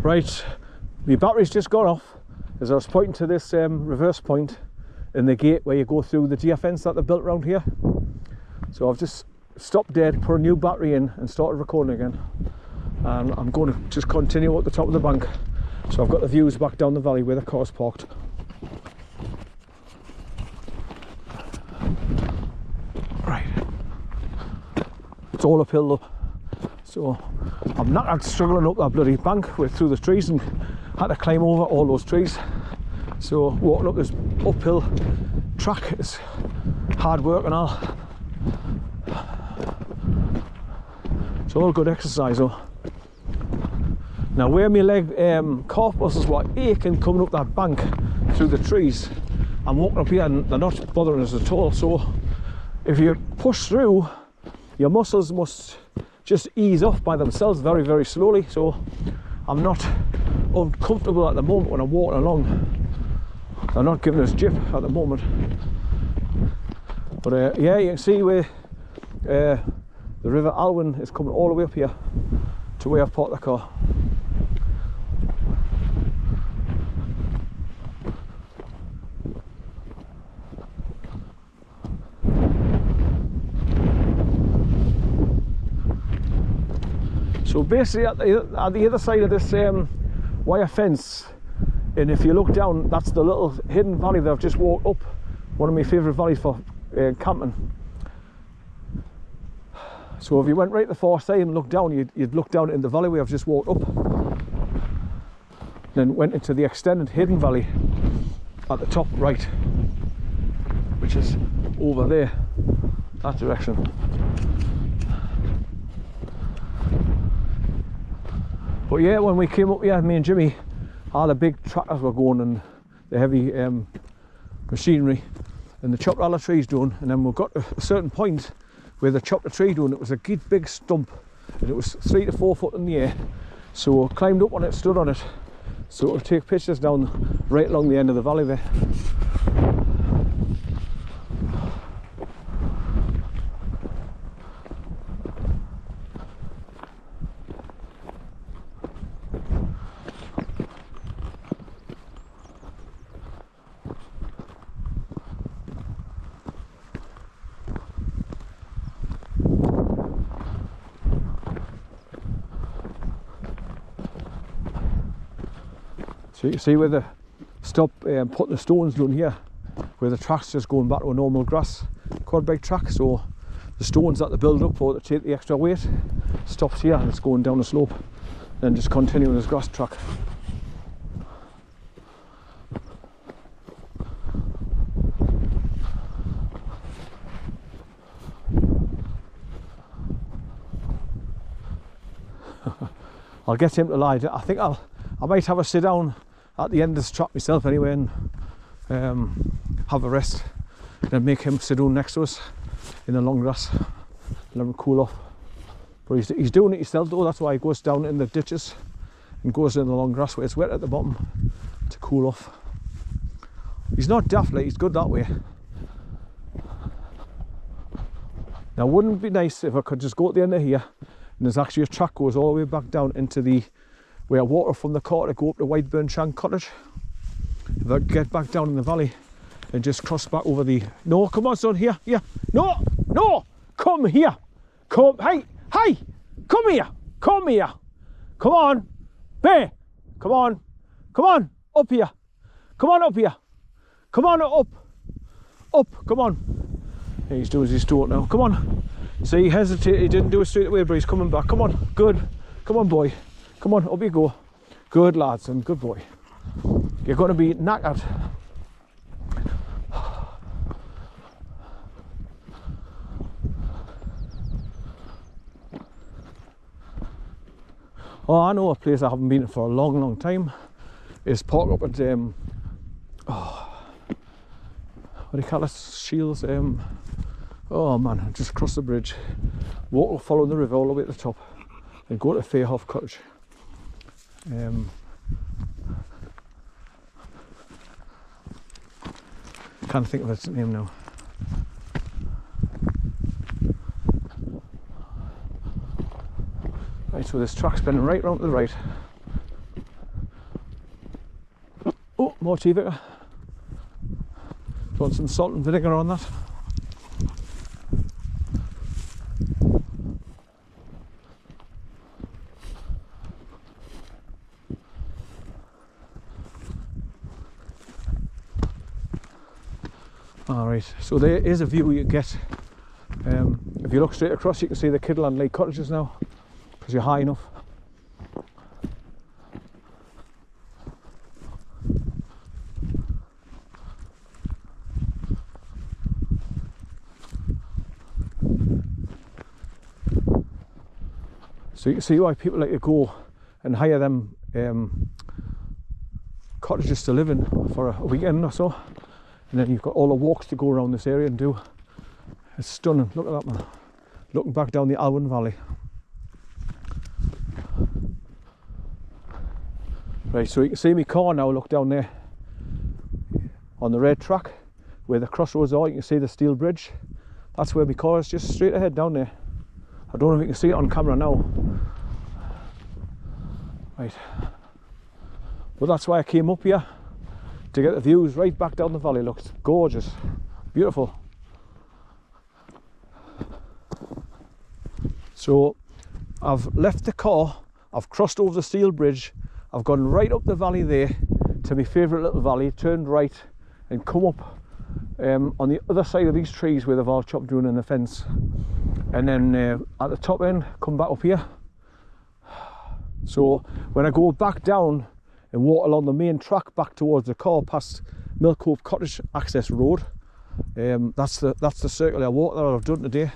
Right, my battery's just gone off as I was pointing to this reverse point in the gate where you go through the deer fence that they built around here. So I've just stopped dead, put a new battery in and started recording again. And I'm going to just continue at the top of the bank. So I've got the views back down the valley where the car's parked. Right, it's all uphill though. So I'm not struggling up that bloody bank with through the trees and had to climb over all those trees. So walking up this uphill track is hard work and all. It's all good exercise though. Now where my leg calf muscles were aching coming up that bank through the trees, I'm walking up here and they're not bothering us at all. So if you push through, your muscles must just ease off by themselves very, very slowly. So I'm not uncomfortable at the moment when I'm walking along. They're not giving us jip at the moment. But yeah, you can see where the River Alwyn is coming all the way up here to where I've parked the car. So basically at the other side of this wire fence, and if you look down, that's the little hidden valley that I've just walked up, one of my favourite valleys for camping. So if you went right to the far side and looked down, you'd look down in the valley where I've just walked up, then went into the extended hidden valley at the top right, which is over there, that direction. But yeah, when we came up here, me and Jimmy, all the big tractors were going and the heavy machinery, and they chopped all the trees down, and then we got to a certain point where they chopped the tree down. It was a big stump and it was 3 to 4 foot in the air. So I climbed up on it, stood on it, so to take pictures down right along the end of the valley there. So you can see where they stop putting the stones down here, where the track's just going back to a normal grass quad bike track. So the stones that they build up for to take the extra weight stops here and it's going down the slope, then just continuing this grass track. I'll get him to lie. I think I might have a sit down at the end of this track myself anyway and have a rest, then make him sit down next to us in the long grass, let him cool off. But he's doing it himself though, that's why he goes down in the ditches and goes in the long grass where it's wet at the bottom to cool off. He's not daft, like, he's good that way. Now wouldn't it be nice if I could just go at the end of here and there's actually a track goes all the way back down into the where water from the car to go up to Whiteburn Shank Cottage. If I get back down in the valley and just cross back over the... No, come on son, here, no, come here, hey, come here, come on, Bear, come on, up here, come on up, come on. Yeah, he's doing his door now, come on. See, he hesitated, he didn't do it straight away, but he's coming back, come on, good, come on boy. Come on, up you go. Good lads and good boy. You're going to be knackered. Oh, I know a place I haven't been for a long time. It's parked up at what do you call it? Shields. Oh man, just across the bridge. Walk following the river all the way to the top and go to Fairhoff Cottage. Can't think of its name now. Right, so this track's been right round to the right. More tea, Vicar? Want some salt and vinegar on that? Alright, so there is a view you get. If you look straight across, you can see the KIDLAND cottages now, because you're high enough. So you can see why people like to go and hire them cottages to live in for a weekend or so. And then you've got all the walks to go around this area and do. It's stunning, look at that, man. Looking back down the Alwyn Valley. Right, so you can see my car now, look down there. On the red track, where the crossroads are, you can see the steel bridge. That's where my car is, just straight ahead down there. I don't know if you can see it on camera now. Right. But that's why I came up here, to get the views right back down the valley. Look, it's gorgeous, beautiful. So I've left the car, I've crossed over the steel bridge, I've gone right up the valley there to my favourite little valley, turned right and come up on the other side of these trees where they've all chopped down in the fence. And then at the top end, come back up here. So when I go back down and walk along the main track back towards the car past Mill Cove Cottage access road, that's the circular walk that I've done today.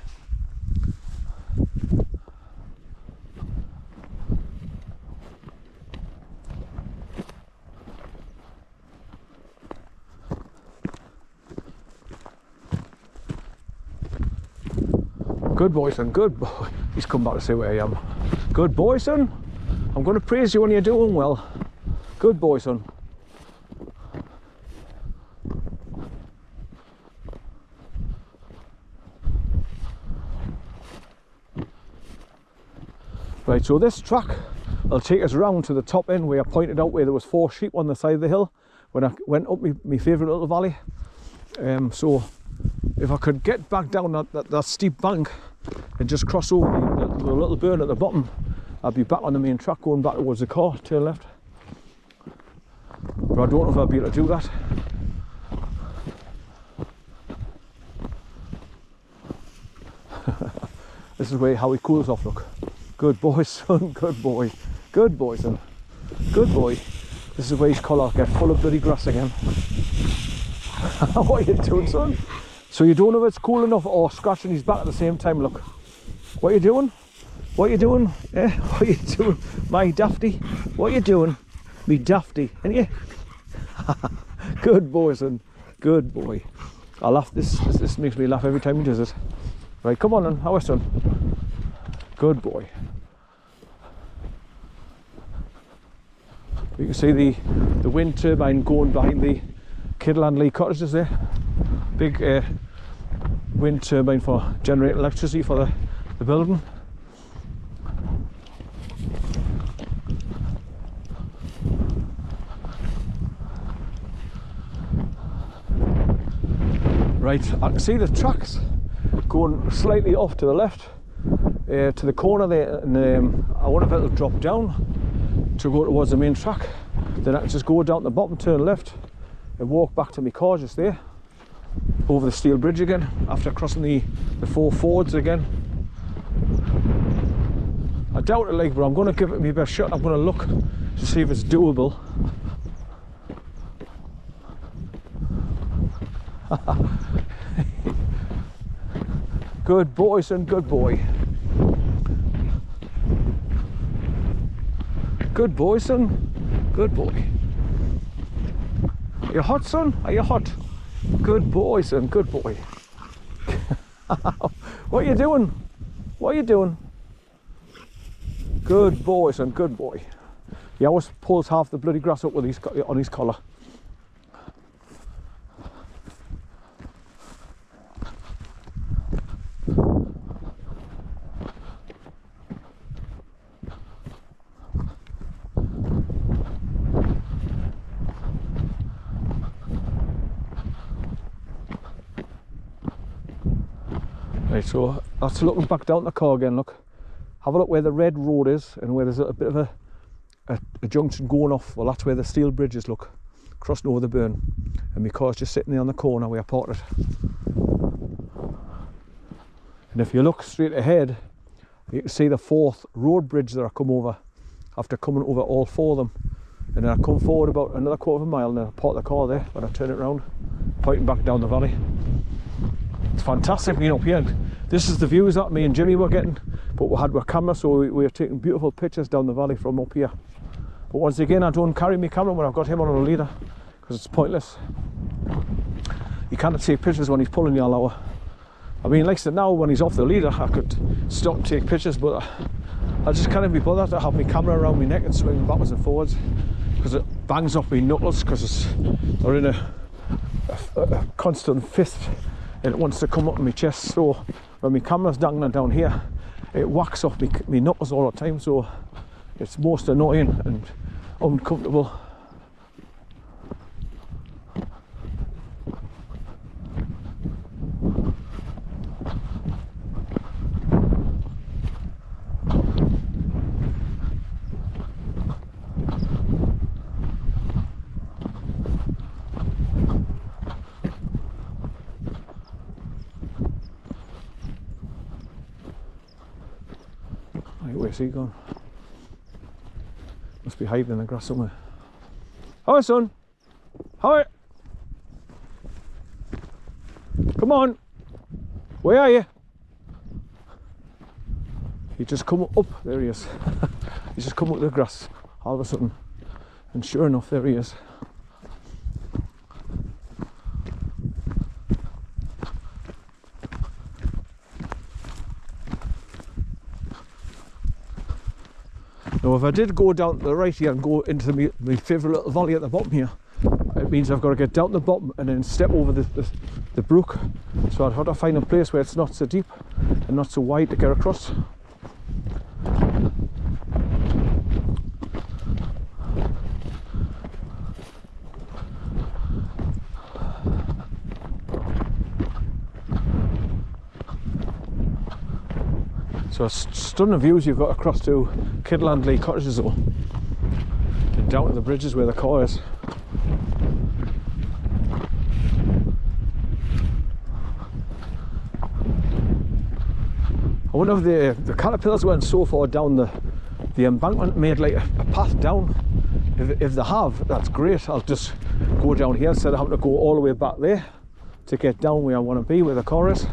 Good boy, son, good boy. He's come back to see where I am. Good boy, son. I'm going to praise you when you're doing well. Good boy, son. Right, so this track will take us round to the top end where I pointed out where there was 4 sheep on the side of the hill when I went up my favourite little valley. So if I could get back down that steep bank and just cross over the little burn at the bottom, I'd be back on the main track going back towards the car, turn left. But I don't know if I'll be able to do that. This is how he cools off, look. Good boy, son, good boy. Good boy, son. Good boy. This is where his collar gets full of bloody grass again. What are you doing, son? So you don't know if it's cool enough or scratching his back at the same time, look. What are you doing? What are you doing? Eh? What are you doing? My dafty? What are you doing? Me dafty, ain't you? Good boy, son. Good boy. I laugh, this makes me laugh every time he does it. Right, come on then, how are son? Good boy. You can see the wind turbine going behind the KIDLAND cottages there. Big wind turbine for generating electricity for the building. Right, I can see the tracks going slightly off to the left, to the corner there, and I wonder if it'll drop down to go towards the main track. Then I can just go down the bottom, turn left, and walk back to my car just there, over the steel bridge again, after crossing the 4 fords again. I doubt it, but I'm going to give it my best shot. I'm going to look to see if it's doable. Good boy, son, good boy. Good boy, son, good boy. Are you hot, son? Are you hot? Good boy, son, good boy. What are you doing? What are you doing? Good boy, son, good boy. He always pulls half the bloody grass up with on his collar. Right, so that's looking back down the car again. Look, have a look where the red road is and where there's a bit of a junction going off. Well, that's where the steel bridge is, look, crossing over the burn, and my car's just sitting there on the corner where I parked it. And if you look straight ahead, you can see the 4th road bridge that I come over after coming over all 4 of them. And then I come forward about another 1/4 mile and then I park the car there when I turn it round, pointing back down the valley. It's fantastic being up here. This is the views that me and Jimmy were getting, but we had our camera, so we were taking beautiful pictures down the valley from up here. But once again, I don't carry my camera when I've got him on a leader, because it's pointless. You can't take pictures when he's pulling the all hour. I mean, like I said, now when he's off the leader, I could stop and take pictures, but I just can't be bothered to have my camera around my neck and swing backwards and forwards, because it bangs off my knuckles, because they're in a constant fist and it wants to come up in my chest. So when my camera's dangling down here, it whacks off my knuckles all the time, so it's most annoying and uncomfortable. Where's he gone? Must be hiding in the grass somewhere. Hi, son. Hi. Come on. Where are you? He just come up. There he is. He's just come up the grass all of a sudden. And sure enough, there he is. Now if I did go down to the right here and go into my favourite little valley at the bottom here, it means I've got to get down to the bottom and then step over the brook. So I'd have to find a place where it's not so deep and not so wide to get across. So stunning views you've got across to KIDLAND cottages though, and down to the bridges where the car is. I wonder if the caterpillars went so far down the embankment, made like a path down. If they have, that's great. I'll just go down here instead of having to go all the way back there to get down where I want to be, where the car is.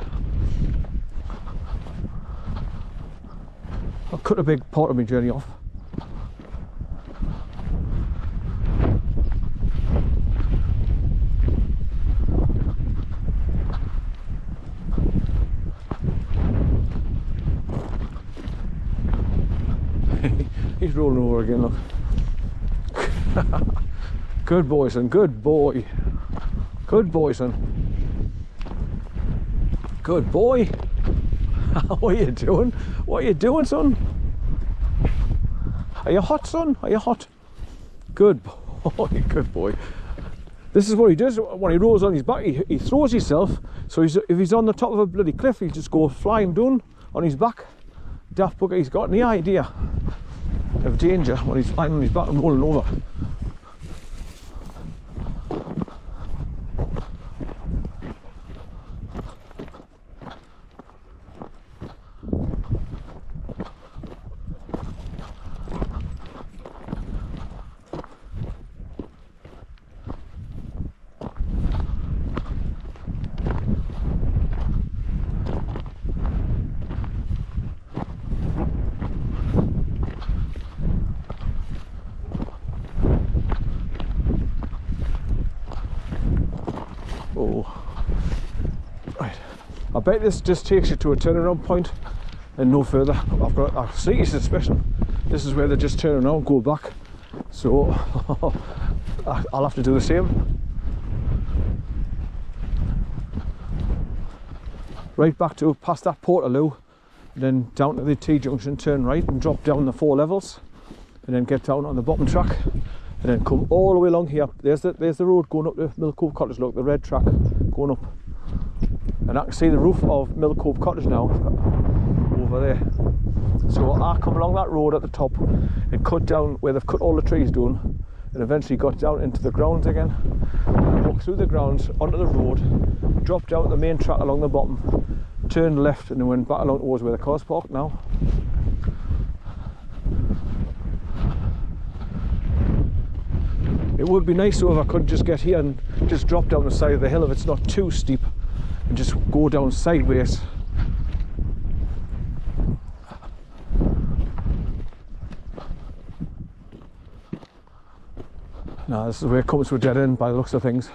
I'll cut a big part of my journey off. He's rolling over again, look. Good boy, son, good boy. Good boy, son. Good boy. What are you doing? What are you doing, son? Are you hot, son? Are you hot? Good boy, good boy. This is what he does when he rolls on his back. He throws himself. So if he's on the top of a bloody cliff, he'll just go flying down on his back. Daft bugger, he's got any idea of danger when he's lying on his back and rolling over. Oh, right. I bet this just takes you to a turnaround point and no further. I've got a sneaky suspicion this is where they just turn around and go back. So I'll have to do the same. Right back to past that Portaloo, then down to the T-junction, turn right and drop down the 4 levels, and then get down on the bottom track. And then come all the way along here. There's the road going up to Mill Cove Cottage, look, the red track going up. And and I can see the roof of Mill Cove Cottage now over there. So I come along that road at the top and cut down where they've cut all the trees down, and eventually got down into the grounds again. And walked through the grounds onto the road, dropped down the main track along the bottom, turned left, and then went back along towards where the car's parked now. It would be nice though if I could just get here and just drop down the side of the hill if it's not too steep, and just go down sideways. Now this is where it comes to a dead end by the looks of things.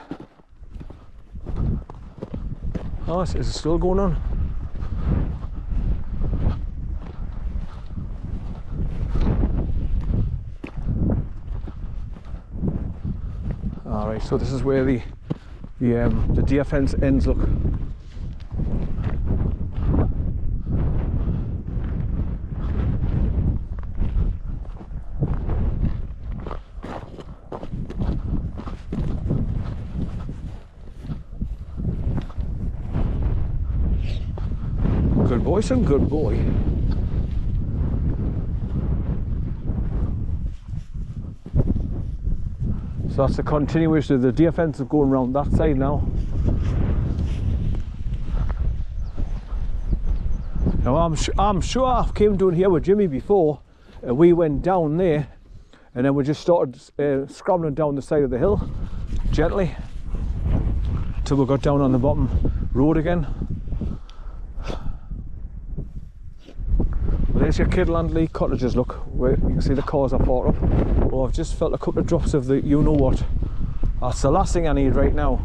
Oh, is it still going on? Alright, so this is where the deer fence ends, look. Good boy, son, good boy. So that's the continuation of the deer fence of going around that side now. Now I'm sure I came down here with Jimmy before, and we went down there, and then we just started scrambling down the side of the hill, gently, till we got down on the bottom road again. Well, there's your Kidland Lee cottages, look, where you can see the cars are parked up. Oh, I've just felt a couple of drops of the you-know-what. That's the last thing I need right now.